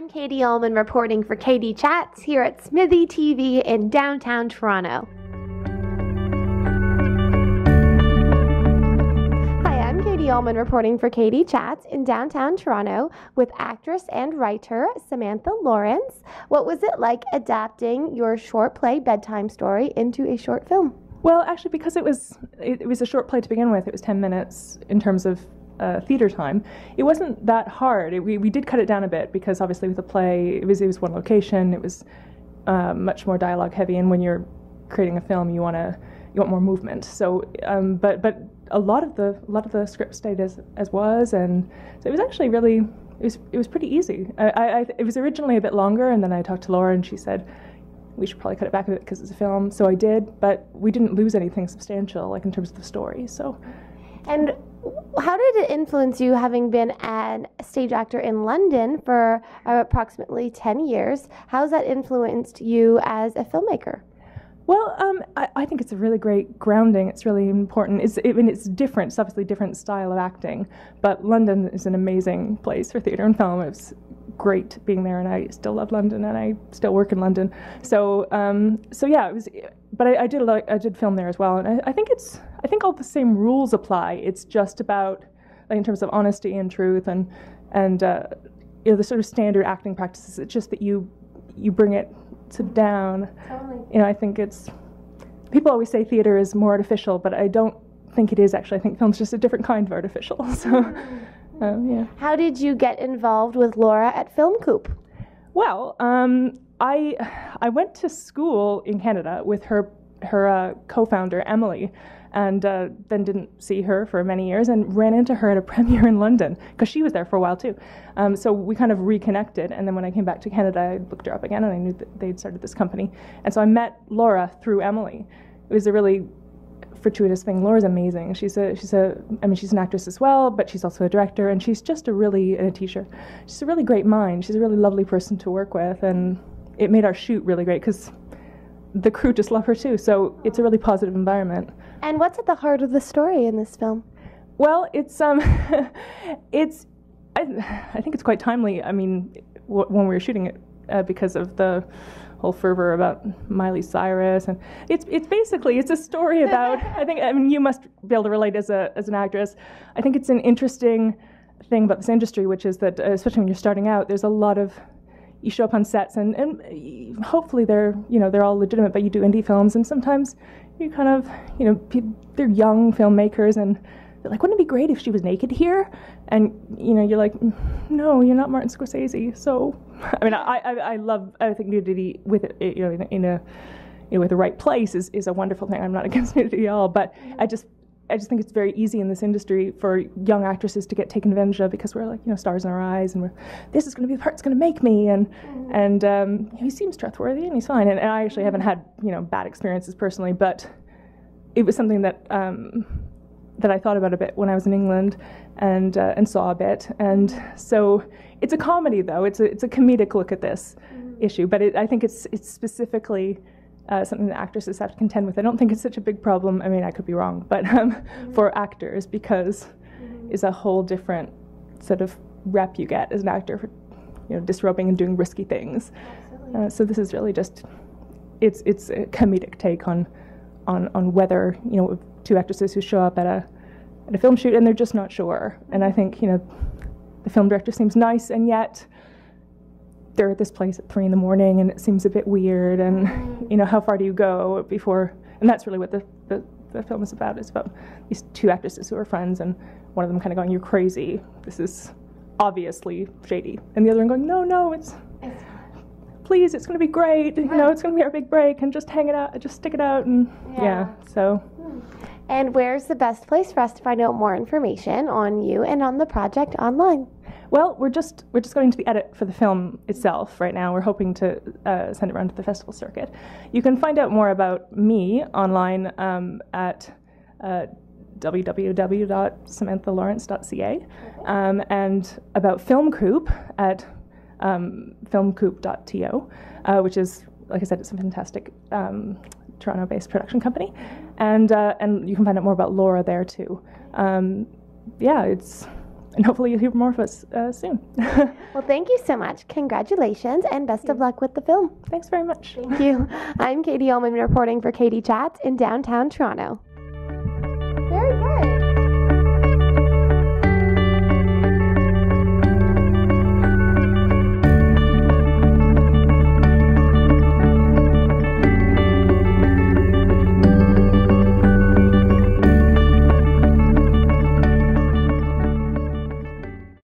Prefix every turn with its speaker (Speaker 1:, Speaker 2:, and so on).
Speaker 1: I'm Katie Ullman reporting for Katie Chats here at Smitthee TV in downtown Toronto. Hi, I'm Katie Ullman reporting for Katie Chats in downtown Toronto with actress and writer Samantha Lawrence. What was it like adapting your short play Bedtime Story into a short film?
Speaker 2: Well, actually, because it was a short play to begin with, it was 10 minutes in terms of theater time. It wasn't that hard. We did cut it down a bit because obviously with the play, it was one location. It was much more dialogue heavy, and when you're creating a film, you want more movement. So, but a lot of the script stayed as was, and so it was actually really it was pretty easy. It was originally a bit longer, and then I talked to Laura, and she said we should probably cut it back a bit because it's a film. So I did, but we didn't lose anything substantial, like in terms of the story. So.
Speaker 1: And how did it influence you, having been a stage actor in London for approximately 10 years? How has that influenced you as a filmmaker?
Speaker 2: Well, I think it's a really great grounding. It's really important. It's different. It's obviously a different style of acting, but London is an amazing place for theatre and film. It's great being there, and I still love London, and I still work in London. So yeah, it was. But I did film there as well, and I think all the same rules apply. It's just about, like, in terms of honesty and truth, and the sort of standard acting practices. It's just that you bring it down. Totally. I think people always say theatre is more artificial, but I don't think it is actually. I think film's just a different kind of artificial. So, yeah. How
Speaker 1: did you get involved with Laura at Film Coop?
Speaker 2: Well, I went to school in Canada with her co-founder Emily, and then didn't see her for many years, and ran into her at a premiere in London because she was there for a while too. So we kind of reconnected, and then when I came back to Canada, I looked her up again, and I knew that they'd started this company, and so I met Laura through Emily. It was a really fortuitous thing. Laura's amazing. She's an actress as well, but she's also a director, and she's just and a teacher. She's a really great mind. She's a really lovely person to work with, and it made our shoot really great because the crew just love her too. So it's a really positive environment.
Speaker 1: And what's at the heart of the story in this film?
Speaker 2: Well, I think it's quite timely. I mean, when we were shooting it, because of the whole fervor about Miley Cyrus, and it's a story about. I mean, you must be able to relate as an actress. I think it's an interesting thing about this industry, which is that, especially when you're starting out, there's a lot of. You show up on sets, and hopefully they're all legitimate, but you do indie films, and sometimes you kind of, they're young filmmakers, and they're like, wouldn't it be great if she was naked here? And, you're like, no, you're not Martin Scorsese. So, I mean, I think nudity with it, with the right place is a wonderful thing. I'm not against nudity at all, but I just think it's very easy in this industry for young actresses to get taken advantage of because we're like, stars in our eyes, and this is going to be the part that's going to make me, and he seems trustworthy and he's fine. And I actually haven't had bad experiences personally, but it was something that I thought about a bit when I was in England and saw a bit. And so it's a comedy, though. It's a comedic look at this issue, but I think it's specifically. Something that actresses have to contend with. I don't think it's such a big problem. I mean, I could be wrong, but for actors, because it's a whole different sort of rep you get as an actor for, disrobing and doing risky things. So this is really just, it's a comedic take on whether two actresses who show up at a film shoot and they're just not sure. And I think the film director seems nice, and yet. They're at this place at 3 a.m, and it seems a bit weird, and how far do you go before? And that's really what the film is about. It's about these two actresses who are friends, and one of them kind of going, "You're crazy. This is obviously shady," and the other one going, "No, it's please, it's going to be great. It's going to be our big break, and just hang it out, just stick it out." And so.
Speaker 1: And where's the best place for us to find out more information on you and on the project online?
Speaker 2: Well, we're just going to the edit for the film itself right now. We're hoping to send it around to the festival circuit. You can find out more about me online at www.samanthalawrence.ca, and about Film Coop at filmcoop.to, which is, like I said, it's a fantastic Toronto-based production company, and you can find out more about Laura there too. And hopefully you'll hear more of us soon.
Speaker 1: Well, thank you so much. Congratulations and best of luck with the film.
Speaker 2: Thanks very much.
Speaker 1: Thank you. I'm Katie Ullman reporting for Katie Chats in downtown Toronto.